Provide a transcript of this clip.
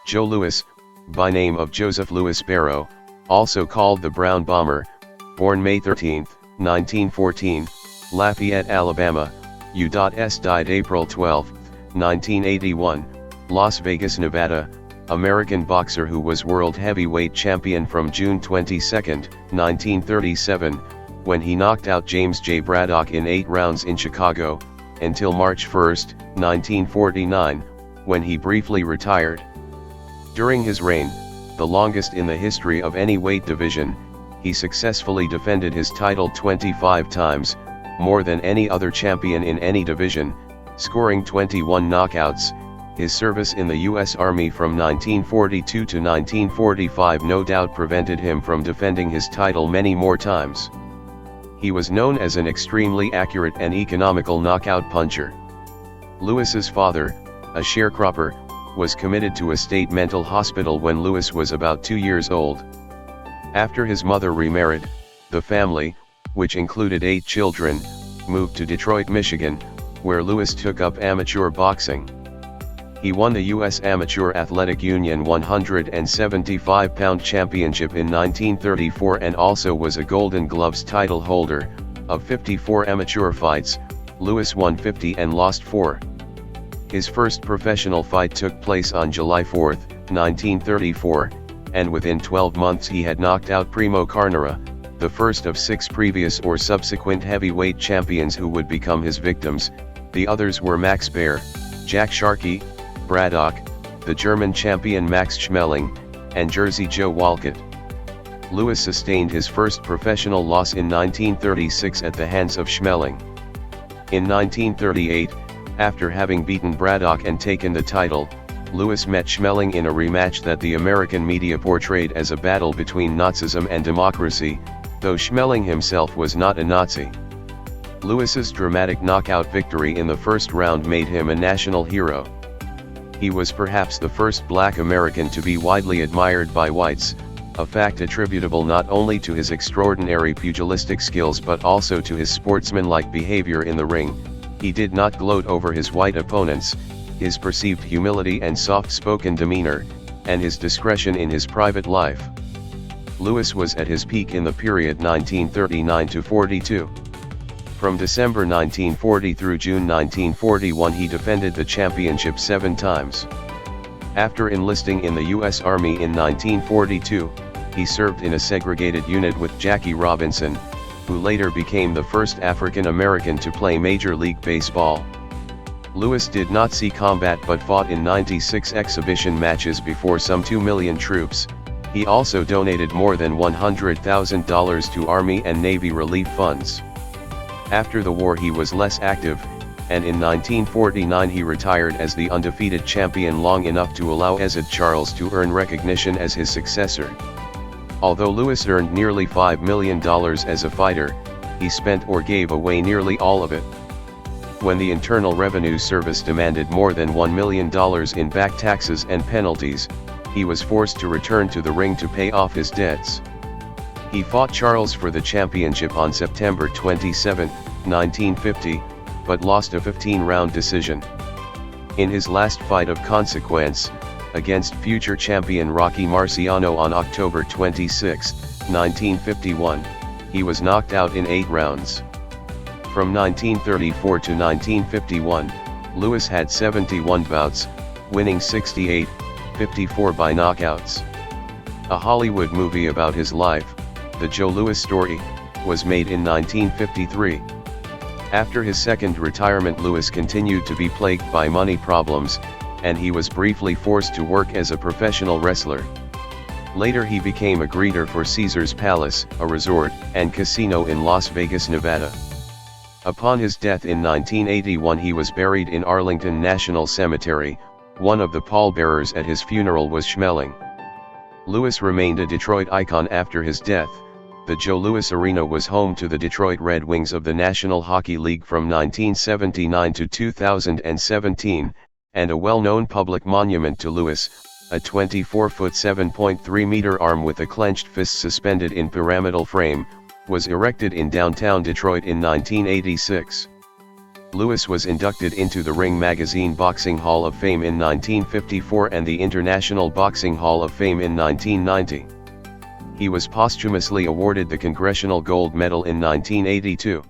Joe Louis, by name of Joseph Louis Barrow, also called the Brown Bomber, born May 13, 1914, Lafayette, Alabama, U.S. died April 12, 1981, Las Vegas, Nevada, American boxer who was world heavyweight champion from June 22, 1937, when he knocked out James J. Braddock in 8 rounds in Chicago, until March 1, 1949, when he briefly retired. During his reign, the longest in the history of any weight division, he successfully defended his title 25 times, more than any other champion in any division, scoring 21 knockouts. His service in the U.S. Army from 1942 to 1945 no doubt prevented him from defending his title many more times. He was known as an extremely accurate and economical knockout puncher. Louis's father, a sharecropper, was committed to a state mental hospital when Louis was about 2 years old. After his mother remarried, the family, which included 8 children, moved to Detroit, Michigan, where Louis took up amateur boxing. He won the U.S. Amateur Athletic Union 175-pound championship in 1934 and also was a Golden Gloves title holder. Of 54 amateur fights, Louis won 50 and lost 4. His first professional fight took place on July 4, 1934, and within 12 months he had knocked out Primo Carnera, the first of 6 previous or subsequent heavyweight champions who would become his victims. The others were Max Baer, Jack Sharkey, Braddock, the German champion Max Schmeling, and Jersey Joe Walcott. Louis sustained his first professional loss in 1936 at the hands of Schmeling. In 1938, after having beaten Braddock and taken the title, Louis met Schmeling in a rematch that the American media portrayed as a battle between Nazism and democracy, though Schmeling himself was not a Nazi. Louis's dramatic knockout victory in the first round made him a national hero. He was perhaps the first black American to be widely admired by whites, a fact attributable not only to his extraordinary pugilistic skills but also to his sportsmanlike behavior in the ring. He did not gloat over his white opponents, his perceived humility and soft-spoken demeanor, and his discretion in his private life. Louis was at his peak in the period 1939 to 42. From December 1940 through June 1941 he defended the championship 7 times. After enlisting in the U.S. Army in 1942, he served in a segregated unit with Jackie Robinson, who later became the first African American to play Major League Baseball. Louis did not see combat but fought in 96 exhibition matches before some 2 million troops. He also donated more than $100,000 to Army and Navy relief funds. After the war he was less active, and in 1949 he retired as the undefeated champion long enough to allow Ezard Charles to earn recognition as his successor. Although Louis earned nearly $5 million as a fighter, he spent or gave away nearly all of it. When the Internal Revenue Service demanded more than $1 million in back taxes and penalties, he was forced to return to the ring to pay off his debts. He fought Charles for the championship on September 27, 1950, but lost a 15-round decision. In his last fight of consequence, against future champion Rocky Marciano on October 26, 1951, he was knocked out in 8 rounds. From 1934 to 1951, Louis had 71 bouts, winning 68, 54 by knockouts. A Hollywood movie about his life, The Joe Louis Story, was made in 1953. After his second retirement, Louis continued to be plagued by money problems, and he was briefly forced to work as a professional wrestler. Later he became a greeter for Caesar's Palace, a resort and casino in Las Vegas, Nevada. Upon his death in 1981 he was buried in Arlington National Cemetery. One of the pallbearers at his funeral was Schmeling. Louis remained a Detroit icon after his death. The Joe Louis Arena was home to the Detroit Red Wings of the National Hockey League from 1979 to 2017, and a well-known public monument to Louis, a 24-foot 7.3-meter arm with a clenched fist suspended in pyramidal frame, was erected in downtown Detroit in 1986. Louis was inducted into the Ring Magazine Boxing Hall of Fame in 1954 and the International Boxing Hall of Fame in 1990. He was posthumously awarded the Congressional Gold Medal in 1982.